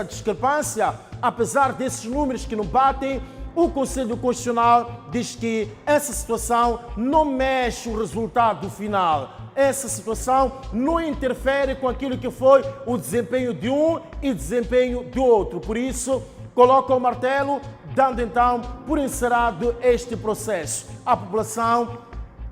discrepância, apesar desses números que não batem, o Conselho Constitucional diz que essa situação não mexe o resultado final. Essa situação não interfere com aquilo que foi o desempenho de um e desempenho do outro. Por isso, coloca o martelo, dando então por encerrado este processo. A população,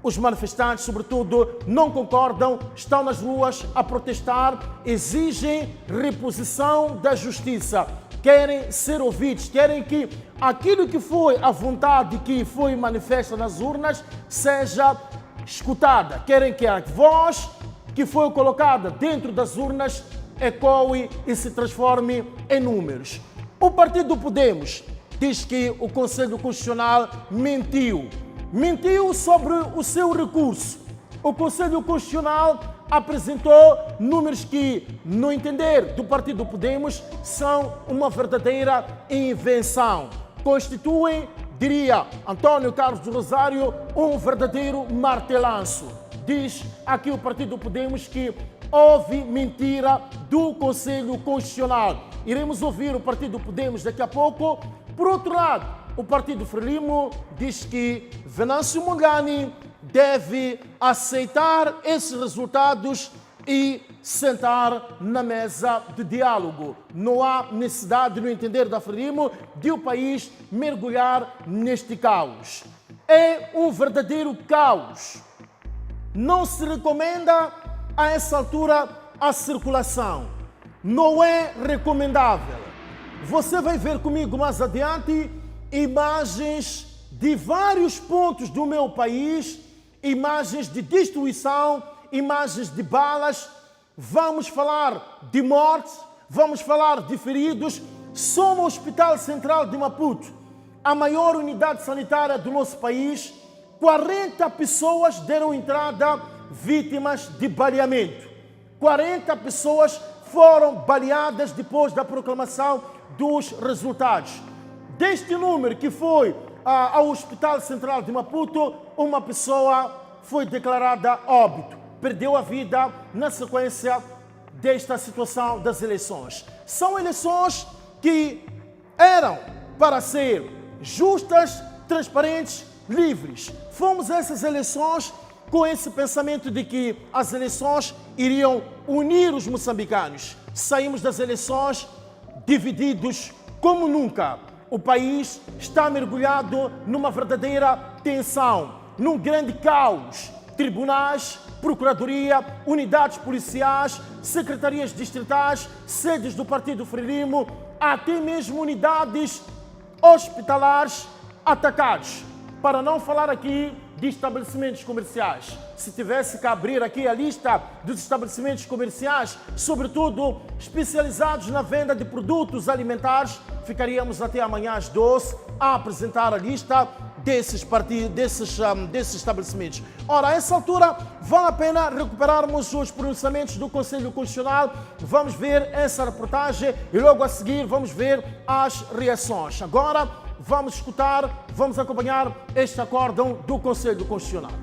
os manifestantes, sobretudo, não concordam, estão nas ruas a protestar, exigem reposição da justiça. Querem ser ouvidos, querem que aquilo que foi a vontade que foi manifesta nas urnas seja escutada. Querem que a voz que foi colocada dentro das urnas ecoe e se transforme em números. O partido Podemos diz que o Conselho Constitucional mentiu sobre o seu recurso. O Conselho Constitucional apresentou números que, no entender do partido Podemos, são uma verdadeira invenção. Constituem, diria António Carlos do Rosário, um verdadeiro martelanço. Diz aqui o partido Podemos que houve mentira do Conselho Constitucional. Iremos ouvir o partido Podemos daqui a pouco. Por outro lado, o partido Frelimo diz que Venâncio Mondlane deve aceitar esses resultados e sentar na mesa de diálogo. Não há necessidade, no entender da Frelimo, de o país mergulhar neste caos. É um verdadeiro caos. Não se recomenda a essa altura a circulação. Não é recomendável. Você vai ver comigo mais adiante imagens de vários pontos do meu país, imagens de destruição, imagens de balas. Vamos falar de mortes, vamos falar de feridos. Só no Hospital Central de Maputo, a maior unidade sanitária do nosso país, 40 pessoas deram entrada vítimas de baleamento. 40 pessoas foram baleadas depois da proclamação dos resultados. Deste número que foi ao Hospital Central de Maputo, uma pessoa foi declarada óbito, perdeu a vida na sequência desta situação das eleições. São eleições que eram para ser justas, transparentes, livres. Fomos a essas eleições com esse pensamento de que as eleições iriam unir os moçambicanos. Saímos das eleições divididos como nunca. O país está mergulhado numa verdadeira tensão, num grande caos. Tribunais, procuradoria, unidades policiais, secretarias distritais, sedes do partido Frelimo, até mesmo unidades hospitalares atacados. Para não falar aqui de estabelecimentos comerciais. Se tivesse que abrir aqui a lista dos estabelecimentos comerciais, sobretudo especializados na venda de produtos alimentares, ficaríamos até amanhã às 12 a apresentar a lista desses estabelecimentos. Ora, a essa altura, vale a pena recuperarmos os pronunciamentos do Conselho Constitucional. Vamos ver essa reportagem e logo a seguir vamos ver as reações. Agora, vamos escutar, vamos acompanhar este acórdão do Conselho Constitucional.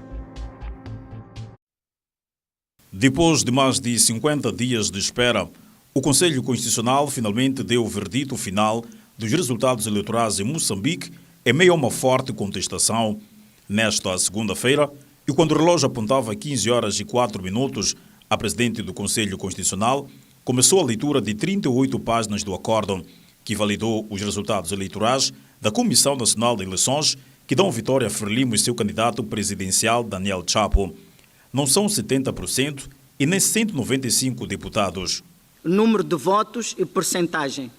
Depois de mais de 50 dias de espera, o Conselho Constitucional finalmente deu o verdito final dos resultados eleitorais em Moçambique em meio a uma forte contestação. Nesta segunda-feira, e quando o relógio apontava 15 horas e 4 minutos, a presidente do Conselho Constitucional começou a leitura de 38 páginas do acórdão, que validou os resultados eleitorais da Comissão Nacional de Eleições, que dão vitória a Frelimo e seu candidato presidencial Daniel Chapo. Não são 70% e nem 195 deputados. Número de votos e percentagem.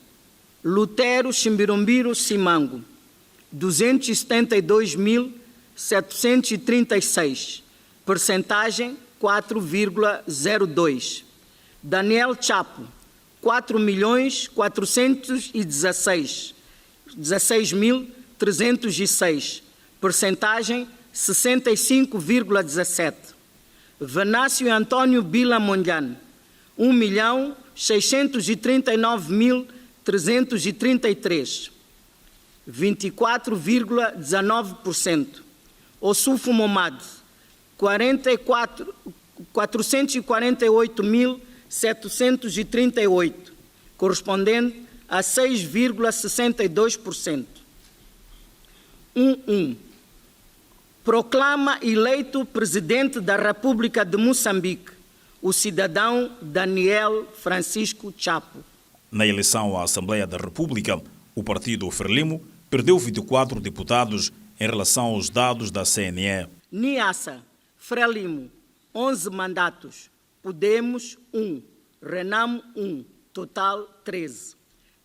Lutero Chimbirumbiro Simango, 272.736, percentagem 4,02. Daniel Chapo, 4.416.306, percentagem 65,17. Venâncio Antônio Bila Mondlane, 1.639.333, 24,19%. Ossufo Momad, 448.738, correspondente a 6,62%. 1.1. Proclama eleito presidente da República de Moçambique o cidadão Daniel Francisco Chapo. Na eleição à Assembleia da República, o partido Frelimo perdeu 24 deputados em relação aos dados da CNE. Niassa, Frelimo, 11 mandatos. Podemos, 1. Renamo, 1. Total, 13.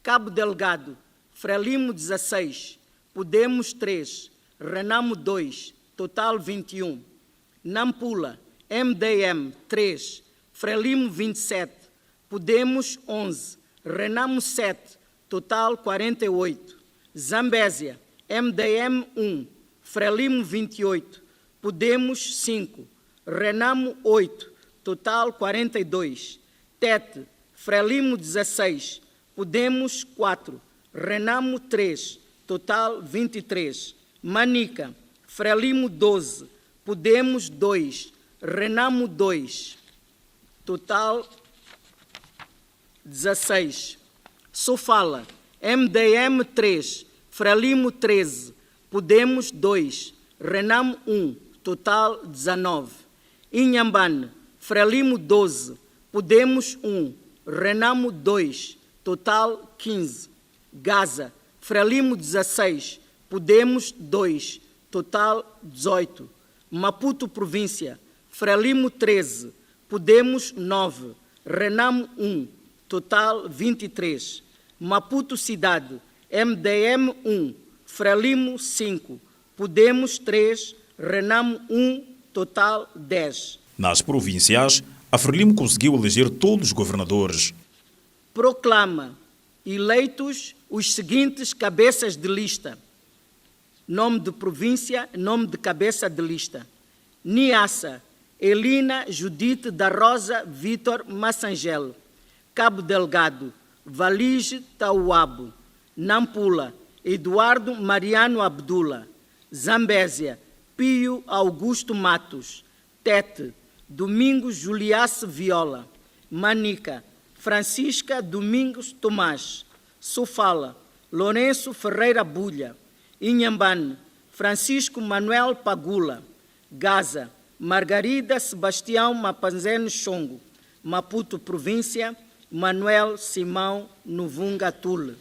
Cabo Delgado, Frelimo, 16. Podemos, 3. Renamo, 2. Total, 21. Nampula, MDM, 3. Frelimo, 27. Podemos, 11. Renamo, 7. Total, 48. Zambésia, MDM, 1. Frelimo, 28. Podemos, 5. Renamo, 8. Total, 42. Tete, Frelimo, 16. Podemos, 4. Renamo, 3. Total, 23. Manica, Frelimo, 12. Podemos, 2. Renamo, 2. Total, 16. Sofala, MDM, 3. Frelimo, 13. Podemos, 2. Renamo, 1. Total, 19. Inhambane, Frelimo, 12. Podemos, 1. Renamo, 2. Total, 15. Gaza, Frelimo, 16. Podemos, 2. Total, 18. Maputo, província, Frelimo, 13. Podemos, 9. Renamo, 1. Total, 23. Maputo, cidade, MDM, 1. Frelimo, 5. Podemos, 3. Renamo, 1. Total, 10. Nas províncias, a Frelimo conseguiu eleger todos os governadores. Proclama eleitos os seguintes cabeças de lista. Nome de província, nome de cabeça de lista. Niassa, Elina Judite da Rosa Vítor Massangel. Cabo Delgado, Valige Tauabo. Nampula, Eduardo Mariano Abdula. Zambésia, Pio Augusto Matos. Tete, Domingos Juliace Viola. Manica, Francisca Domingos Tomás. Sofala, Lourenço Ferreira Bulha. Inhambane, Francisco Manuel Pagula. Gaza, Margarida Sebastião Mapanzeno Chongo. Maputo, província, Manuel Simão Novunga Tule.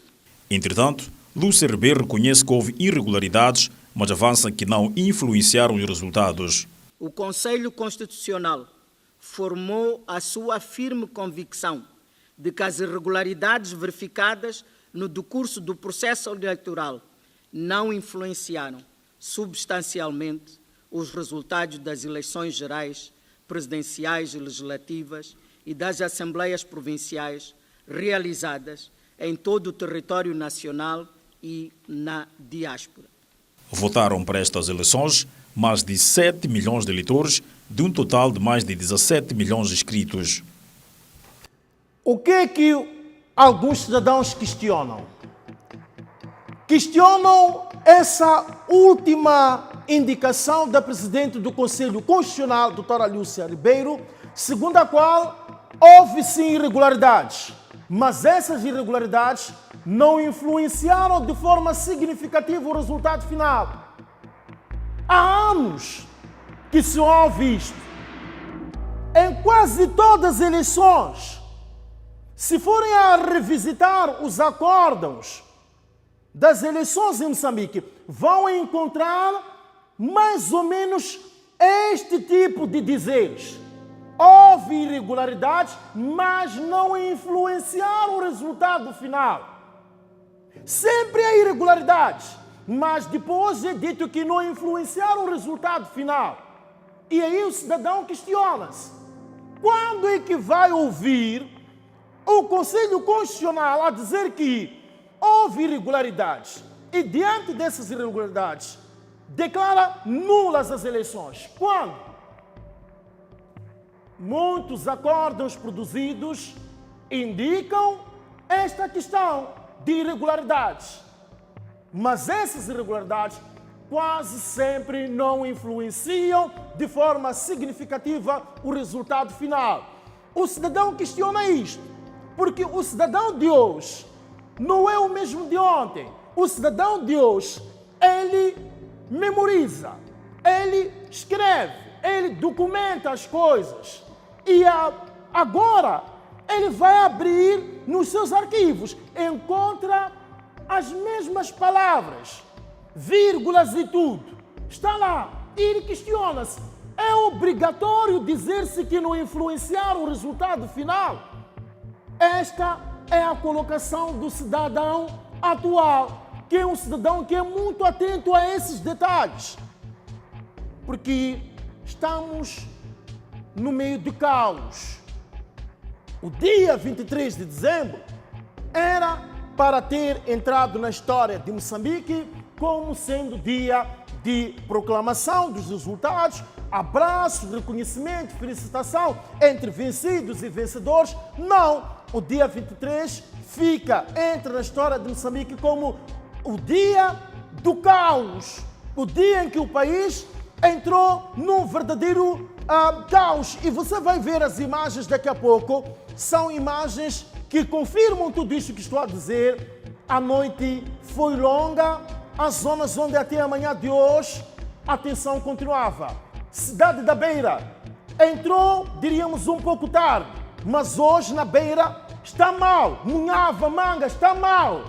Entretanto, Lúcia Ribeiro reconhece que houve irregularidades, mas avança que não influenciaram os resultados. O Conselho Constitucional formou a sua firme convicção de que as irregularidades verificadas no decurso do processo eleitoral não influenciaram substancialmente os resultados das eleições gerais, presidenciais e legislativas e das assembleias provinciais realizadas em todo o território nacional e na diáspora. Votaram para estas eleições mais de 7 milhões de eleitores, de um total de mais de 17 milhões de inscritos. O que é que alguns cidadãos questionam? Questionam essa última indicação da Presidente do Conselho Constitucional, doutora Lúcia Ribeiro, segundo a qual houve sim irregularidades, mas essas irregularidades não influenciaram de forma significativa o resultado final. Há anos que se ouve isto. Em quase todas as eleições, se forem a revisitar os acórdãos das eleições em Moçambique, vão encontrar mais ou menos este tipo de dizeres. Houve irregularidades, mas não influenciaram o resultado final. Sempre há irregularidades, mas depois é dito que não influenciaram o resultado final. E aí o cidadão questiona-se: quando é que vai ouvir o Conselho Constitucional a dizer que houve irregularidades e, diante dessas irregularidades, declara nulas as eleições? Quando? Muitos acórdãos produzidos indicam esta questão de irregularidades. Mas essas irregularidades quase sempre não influenciam de forma significativa o resultado final. O cidadão questiona isto, porque o cidadão de hoje não é o mesmo de ontem. O cidadão de hoje, ele memoriza, ele escreve, ele documenta as coisas. E agora ele vai abrir nos seus arquivos, encontra as mesmas palavras, vírgulas e tudo. Está lá. E ele questiona-se, é obrigatório dizer-se que não influenciar o resultado final? Esta é a colocação do cidadão atual, que é um cidadão que é muito atento a esses detalhes. Porque estamos no meio de caos. O dia 23 de dezembro era para ter entrado na história de Moçambique como sendo dia de proclamação dos resultados, abraço, reconhecimento, felicitação entre vencidos e vencedores. Não, o dia 23 entra na história de Moçambique como o dia do caos, o dia em que o país entrou num verdadeiro caos. E você vai ver as imagens daqui a pouco, são imagens que confirmam tudo isso que estou a dizer. A noite foi longa, as zonas onde até a manhã de hoje a tensão continuava. Cidade da Beira entrou, diríamos, um pouco tarde, mas hoje na Beira está mal. Munhava, Manga, está mal.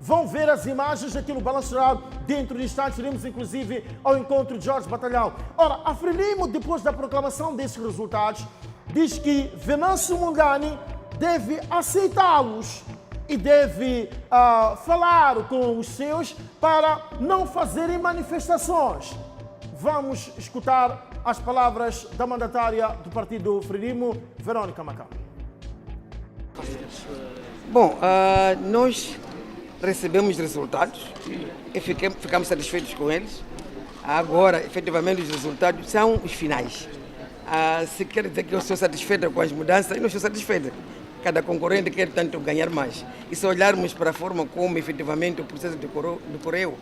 Vão ver as imagens aqui no Balanço Geral. Dentro de instantes iremos inclusive ao encontro de Jorge Batalhão. Ora, a Frelimo, depois da proclamação desses resultados, diz que Venâncio Mondlane deve aceitá-los e deve falar com os seus para não fazerem manifestações. Vamos escutar as palavras da mandatária do partido Frelimo, Verônica Macau. Bom, nós recebemos resultados e ficamos satisfeitos com eles. Agora, efetivamente, os resultados são os finais. Se quer dizer que eu estou satisfeita com as mudanças, eu não estou satisfeita. Cada concorrente quer tanto ganhar mais. E se olharmos para a forma como efetivamente o processo decorreu,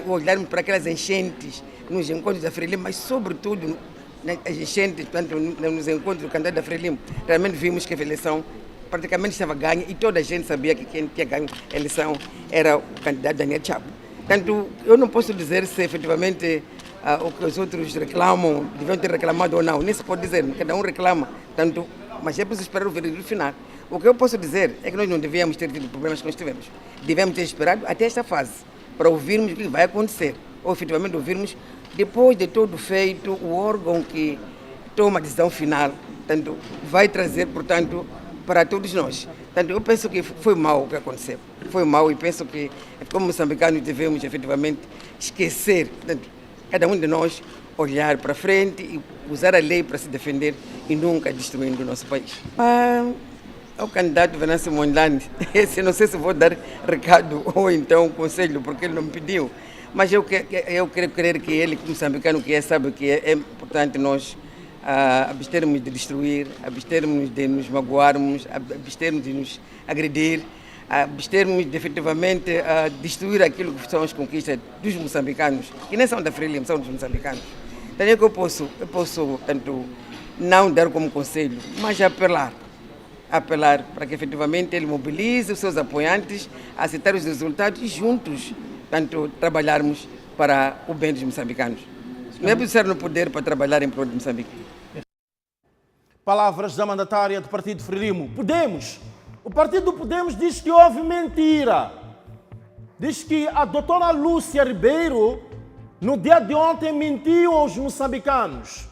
olharmos para aquelas enchentes nos encontros da Frelimo, mas sobretudo as enchentes, portanto, nos encontros do candidato da Frelimo, realmente vimos que a eleição praticamente estava ganha e toda a gente sabia que quem tinha ganho a eleição era o candidato Daniel Chapo. Portanto, eu não posso dizer se efetivamente o que os outros reclamam, deviam ter reclamado ou não, nem se pode dizer, cada um reclama, tanto, mas é preciso esperar o veredito final. O que eu posso dizer é que nós não devíamos ter tido problemas que nós tivemos. Devemos ter esperado até esta fase para ouvirmos o que vai acontecer, ou efetivamente ouvirmos, depois de todo feito, o órgão que toma a decisão final, portanto, vai trazer, portanto, para todos nós. Portanto, eu penso que foi mal o que aconteceu. Foi mal e penso que, como moçambicanos, devemos efetivamente esquecer, portanto, cada um de nós olhar para frente e usar a lei para se defender e nunca destruindo o nosso país. Ao candidato Venâncio Mondlane, não sei se vou dar recado ou então conselho, porque ele não me pediu, mas eu quero crer que ele, como moçambicano que é, sabe que é importante nós abstermos de destruir, abstermos de nos magoarmos, abstermos de nos agredir, abstermos de efetivamente destruir aquilo que são as conquistas dos moçambicanos, que nem são da Frelimo, são dos moçambicanos. Então é que eu posso tanto não dar como conselho, mas apelar para que efetivamente ele mobilize os seus apoiantes, aceitar os resultados e juntos, tanto trabalharmos para o bem dos moçambicanos. Não é preciso no poder para trabalhar em prol de Moçambique. Palavras da mandatária do partido Frelimo. Podemos. O partido Podemos diz que houve mentira. Diz que a doutora Lúcia Ribeiro, no dia de ontem, mentiu aos moçambicanos.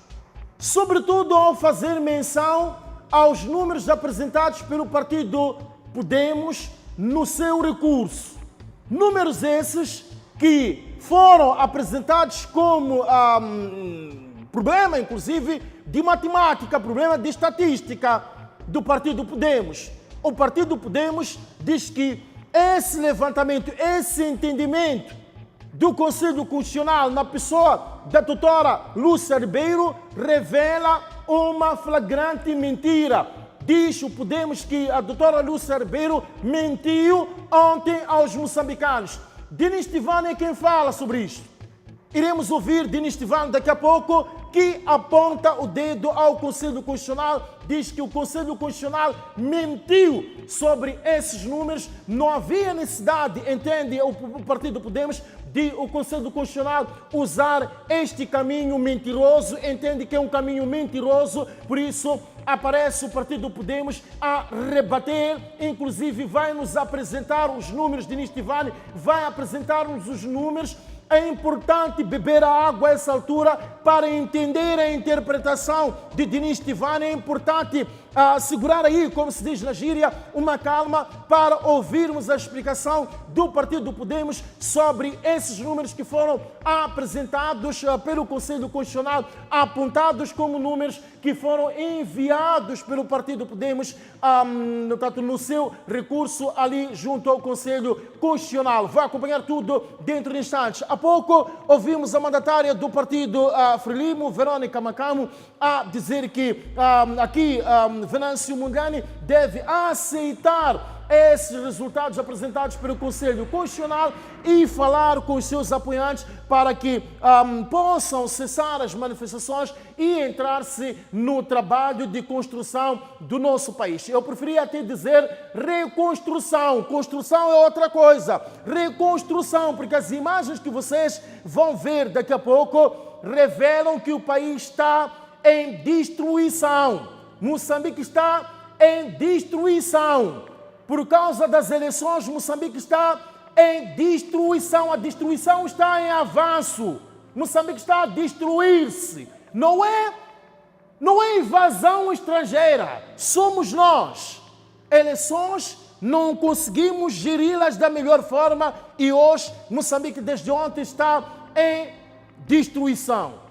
Sobretudo ao fazer menção aos números apresentados pelo partido Podemos no seu recurso. Números esses que foram apresentados como problema, inclusive, de matemática, problema de estatística do partido Podemos. O partido Podemos diz que esse levantamento, esse entendimento do Conselho Constitucional na pessoa da doutora Lúcia Ribeiro revela uma flagrante mentira. Diz o Podemos que a doutora Lúcia Ribeiro mentiu ontem aos moçambicanos. Denis Tivani é quem fala sobre isto. Iremos ouvir Diniz Tivane daqui a pouco, que aponta o dedo ao Conselho Constitucional, diz que o Conselho Constitucional mentiu sobre esses números, não havia necessidade, entende o Partido Podemos, de o Conselho Constitucional usar este caminho mentiroso, entende que é um caminho mentiroso, por isso aparece o Partido Podemos a rebater, inclusive vai nos apresentar os números, Diniz Tivane vai apresentar-nos os números. É importante beber a água a essa altura para entender a interpretação de Diniz Tivane. É importante segurar aí, como se diz na gíria, uma calma para ouvirmos a explicação do Partido Podemos sobre esses números que foram apresentados pelo Conselho Constitucional, apontados como números que foram enviados pelo Partido Podemos no seu recurso ali junto ao Conselho Constitucional. Vai acompanhar tudo dentro de instantes. Há pouco ouvimos a mandatária do partido Frelimo, Verônica Macamo, a dizer que Venâncio Mondlane deve aceitar esses resultados apresentados pelo Conselho Constitucional e falar com os seus apoiantes para que possam cessar as manifestações e entrar-se no trabalho de construção do nosso país. Eu preferia até dizer reconstrução. Construção é outra coisa. Reconstrução, porque as imagens que vocês vão ver daqui a pouco revelam que o país está em destruição. Moçambique está em destruição. Por causa das eleições, Moçambique está em destruição. A destruição está em avanço. Moçambique está a destruir-se. Não é invasão estrangeira. Somos nós. Eleições não conseguimos geri-las da melhor forma e hoje Moçambique desde ontem está em destruição.